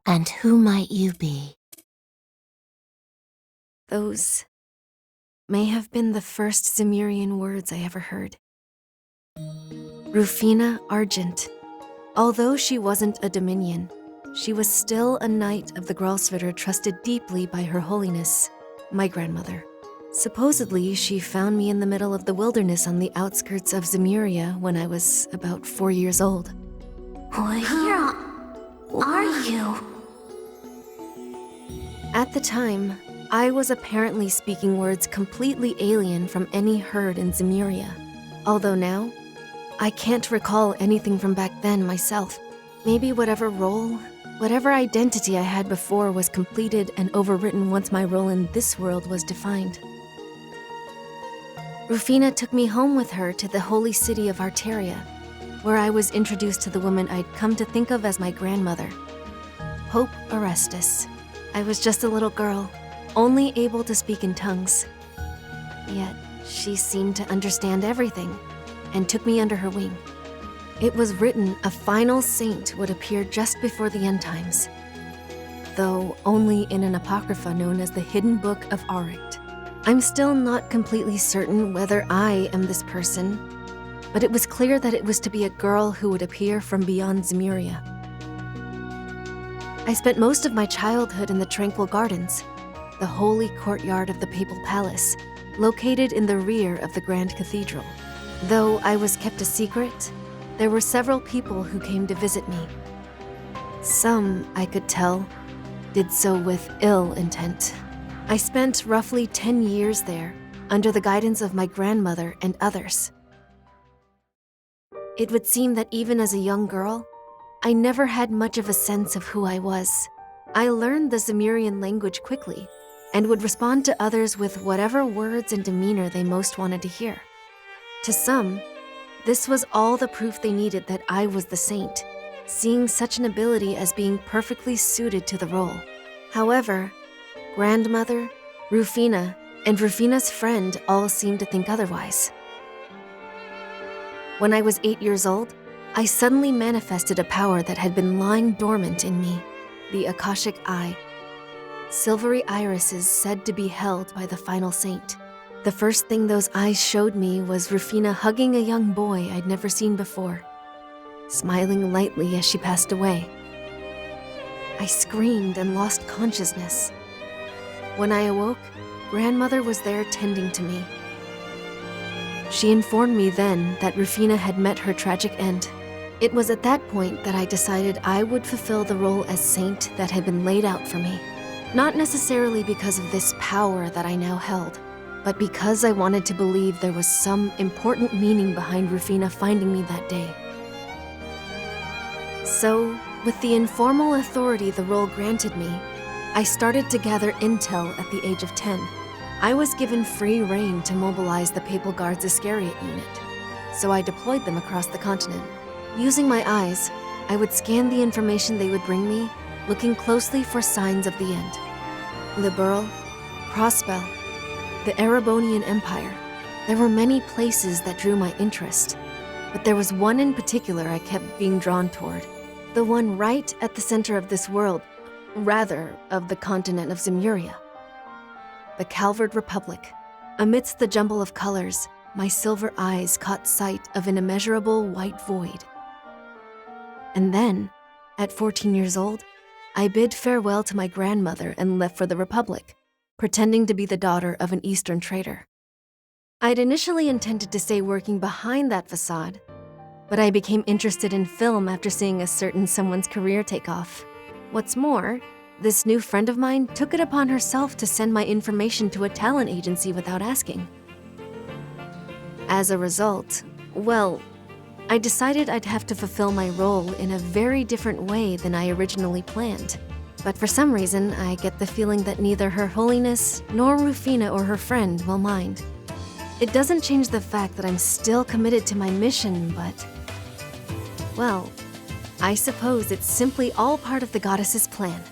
And who might you be? Those may have been the first Zemurian words I ever heard. Rufina Argent. Although she wasn't a Dominion, she was still a knight of the Gralsviter trusted deeply by Her Holiness, my grandmother. Supposedly, she found me in the middle of the wilderness on the outskirts of Zemuria when I was about 4 years old. Who are you? At the time, I was apparently speaking words completely alien from any heard in Zemuria. Although now, I can't recall anything from back then myself. Maybe whatever role, whatever identity I had before was completed and overwritten once my role in this world was defined. Rufina took me home with her to the holy city of Arteria, where I was introduced to the woman I'd come to think of as my grandmother, Pope Orestes. I was just a little girl, only able to speak in tongues. Yet, she seemed to understand everything and took me under her wing. It was written a final saint would appear just before the end times, though only in an apocrypha known as the Hidden Book of Arict. I'm still not completely certain whether I am this person, but it was clear that it was to be a girl who would appear from beyond Zemuria. I spent most of my childhood in the Tranquil Gardens, the holy courtyard of the Papal Palace, located in the rear of the Grand Cathedral. Though I was kept a secret, there were several people who came to visit me. Some, I could tell, did so with ill intent. I spent roughly 10 years there, under the guidance of my grandmother and others. It would seem that even as a young girl, I never had much of a sense of who I was. I learned the Zemurian language quickly, and would respond to others with whatever words and demeanor they most wanted to hear. To some, this was all the proof they needed that I was the saint, seeing such an ability as being perfectly suited to the role. However, grandmother, Rufina, and Rufina's friend all seemed to think otherwise. When I was 8 years old, I suddenly manifested a power that had been lying dormant in me, the Akashic Eye. Silvery irises said to be held by the final saint. The first thing those eyes showed me was Rufina hugging a young boy I'd never seen before, smiling lightly as she passed away. I screamed and lost consciousness. When I awoke, grandmother was there tending to me. She informed me then that Rufina had met her tragic end. It was at that point that I decided I would fulfill the role as saint that had been laid out for me. Not necessarily because of this power that I now held, but because I wanted to believe there was some important meaning behind Rufina finding me that day. So, with the informal authority the role granted me, I started to gather intel at the age of 10. I was given free rein to mobilize the Papal Guard's Iscariot unit, so I deployed them across the continent. Using my eyes, I would scan the information they would bring me, looking closely for signs of the end. Liberal, Prospel, the Erebonian Empire. There were many places that drew my interest, but there was one in particular I kept being drawn toward. The one right at the center of this world, rather, of the continent of Zemuria. The Calvard Republic. Amidst the jumble of colors, my silver eyes caught sight of an immeasurable white void. And then, at 14 years old, I bid farewell to my grandmother and left for the Republic, pretending to be the daughter of an Eastern trader. I'd initially intended to stay working behind that facade, but I became interested in film after seeing a certain someone's career take off. What's more, this new friend of mine took it upon herself to send my information to a talent agency without asking. As a result, well, I decided I'd have to fulfill my role in a very different way than I originally planned. But for some reason, I get the feeling that neither Her Holiness nor Rufina or her friend will mind. It doesn't change the fact that I'm still committed to my mission, but, well, I suppose it's simply all part of the goddess's plan.